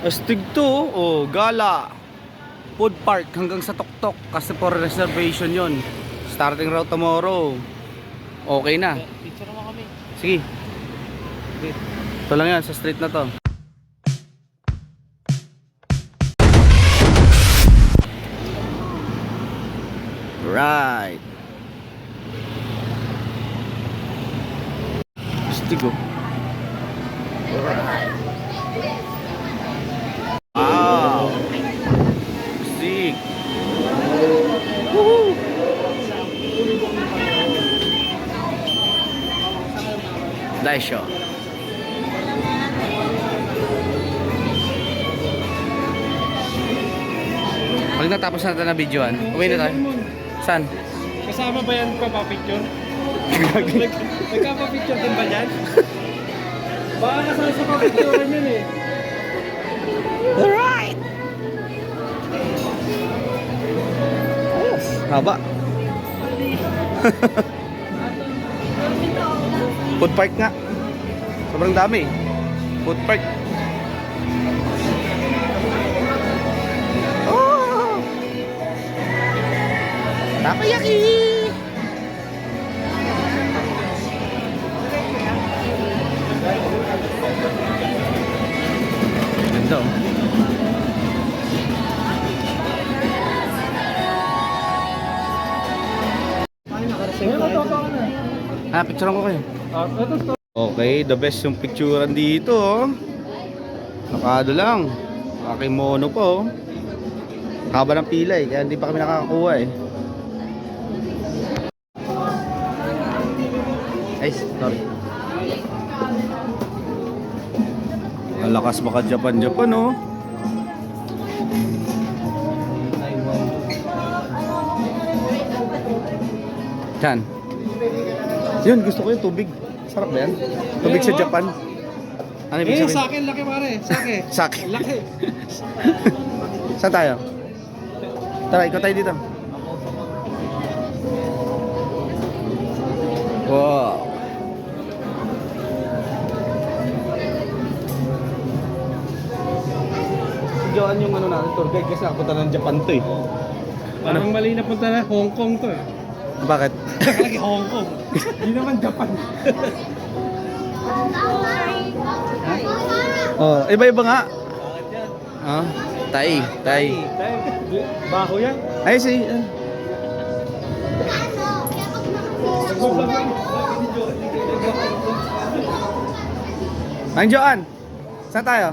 Astig to, oh, Gala Food Park hanggang sa Tuktok kasi for reservation yon. Starting route tomorrow. Okay na. Picture naman kami. Sige. Ito lang yan, sa street na to. Right. Astig oh. Right. Wow. Astig. Woohoo. Nice shot. Pag natapos natin na videoan, uwi na tayo. Saan? Kasama ba yan papapicture? Nagkapapicture din ba yan? Baka kasama sa papicturean yun eh. Alright! Ayos, haba. Food park nga. Sobrang dami. Food park. Oh! Takoyaki! Ganda oh. Picture ko kayo. Okay, the best yung picturean dito oh. Nakado lang. Nakimono po oh. Haba ng pila eh, kaya hindi pa kami nakakakuha eh. Ay, sorry. Ang lakas baka Japan oh. Chan. Yun, gusto ko yung tubig. Sarap ba yan? Tubig sa Japan. Ano ibig sabihin? Sa akin, laki pare. Sa akin. Sa akin. Laki. Saan tayo? Tara, ikot tayo dito. Wow. Joan yung ano natin, tour guide kasi nakapunta ng Japan to eh. Parang mali na punta na Hong Kong to eh. Bakit? Nakalaki Hong Kong. Hindi naman Japan. Oh, iba-iba nga. Ah, Thai. Baho yan. Ay, si... Ang Joan. Saan tayo?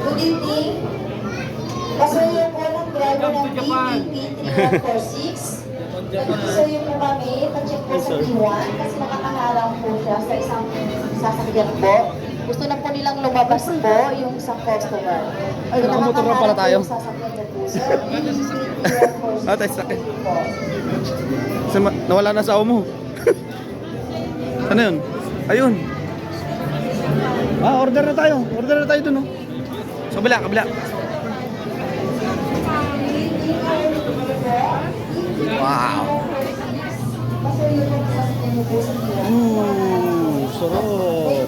Good evening. Pasuyo po ng driver ng BBP3146. Pasuyo po kami, pa-check po sa T1 kasi nakakaharang po siya sa isang sasakyan po. Gusto na po nilang lumabas po yung isang customer. Ay, nakamotor na pala tayo. Yung sasakyan na po, sir. BBP3146. Ah, tayo sakit. Nawala na sa mo. Ano yun? Ayun. Ah, order na tayo. Order na tayo dun, oh. Sa kabila. Wow. Sarap.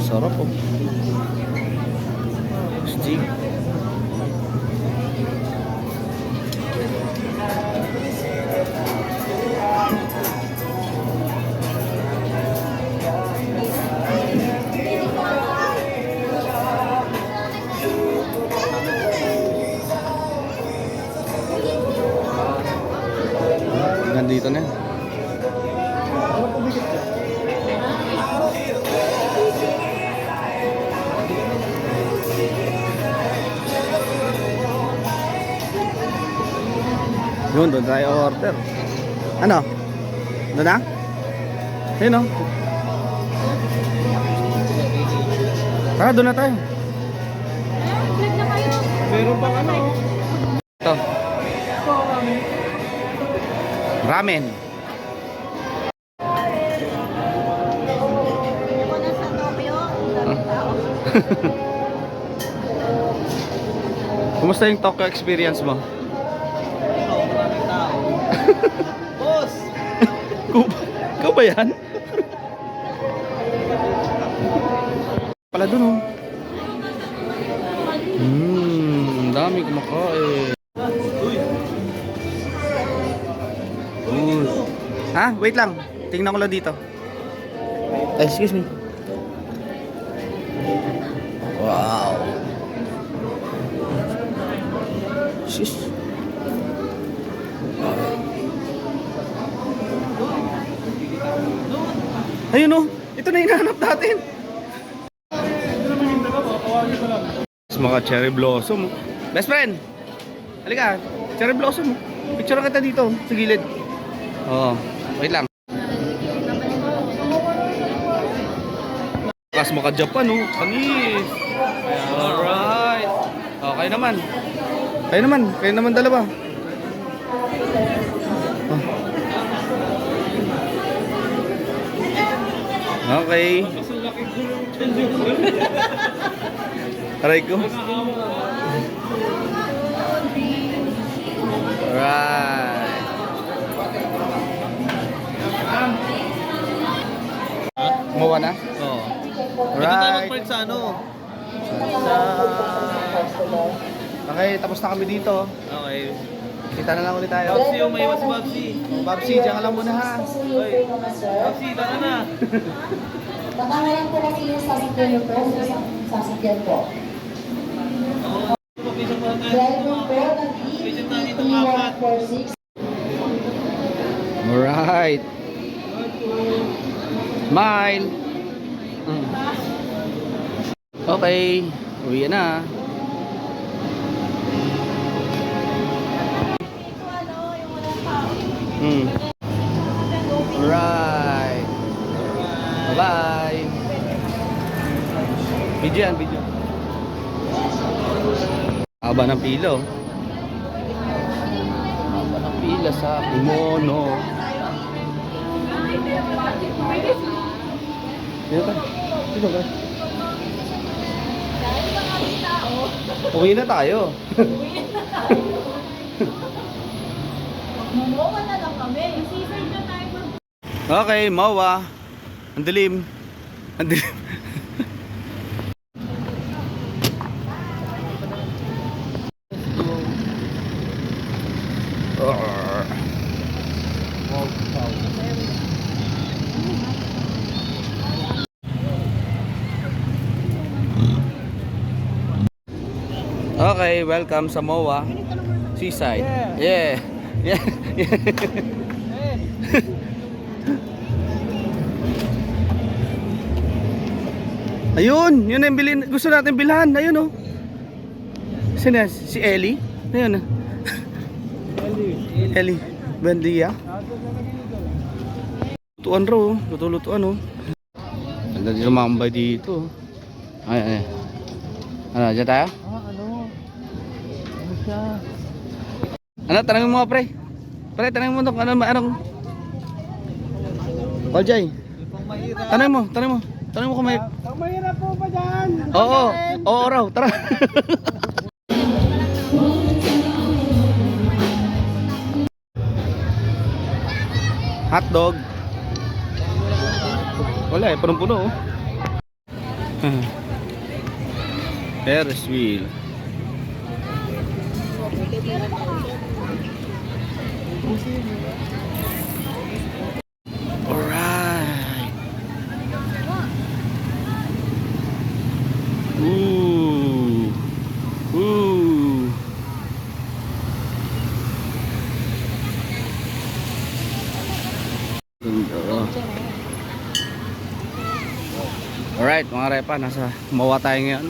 Sarap, oh. Steak. Nandito na. Yun, doon tayo order. Ano? Doon na? Ayun o. Tara, doon na tayo. Meron bang ano? Ito. Ramen. Kumusta yung Tokyo experience mo? Boss! Ikaw ba yan? Pala dun oh. Ang dami kumakain. Ha? Wait lang. Tingnan ko lang dito. Ay, excuse me. Wow. Sis. Ayun oh. Ito na hinahanap natin. Mga cherry blossom. Best friend. Halika. Cherry blossom. Picture kita dito sa gilid. Oo. Wait lang. Kas maka Japan oh. Panis. Alright. Oh, kayo naman. Kayo naman dalawa. Oh. Okay. Aray ko. Alright. Gumawa na? Oo. Dito tayo Alright. mag-park sa ano? Okay, tapos na kami dito. Okay. Kita na lang ulit tayo. Babsi, yung may iwas si Babsi. Oh, Babsi, diyan ka lang muna ha. Babsi, tara na. Nakaharang po kasi yung sasakyan niyo po, isang sasakyan po. Papisang mga tayo. Driver po, Papisang tayo dito apat. nag-E3146. Alright. Smile. Okay, uwi na. Alright. Bye. Video yan, video. Haba ng pila oh. Haba ng pila sa kimono. Dito ka. Dito ka. Uwi na tayo. Mamowa na lang kami. Seaside na tayo. Okay, Mawa. Ang dilim. Ang dilim. Okay, welcome sa Moa Seaside. Yeah. Yeah. Ayun, yun ang bilhin. Gusto natin bilhan. Ayun oh. Sino yan? Si Ellie? Ayun oh. Ellie. Bandia. Lutuan ro. Luto-lutuan oh. Ganda din lumambay dito. Ay. Ano, dyan tayo? Ano siya? Ano, tanongin mo pre. Pre, tanongin mo dong. Anong? Oljay. Tanongin mo. Tanongin mo kung may... Ang mahirap po ba dyan? Oo. Oo raw. Tara. Hotdog. Wala eh. Punong-puno oh. Ferris wheel. Alright. Ooh. Alright mga repa, nasa Mawa tayo ngayon.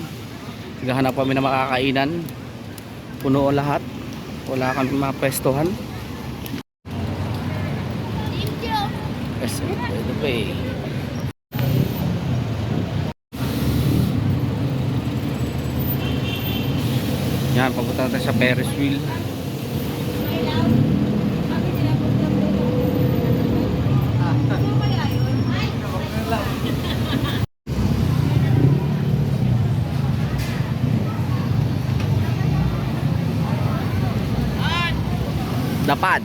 Naghahanap kami ng makakainan. Puno lahat. Wala kami mapestuhan. SM Pwede Pay. Yan, papunta natin sa Ferris wheel. Lapad.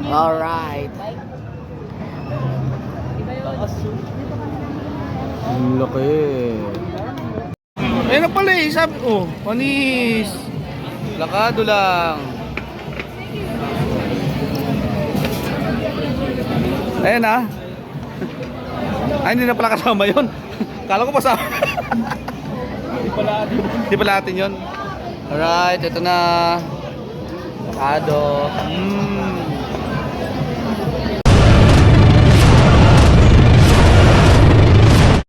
Alright. Ang laki. Ayun na pala eh, sabi, oh, panis. Lakado lang. Ayan ah. Ay, hindi na pala kasama yun. Kala ko pasama. Hindi pala atin yun. Alright, ito na. Lakado.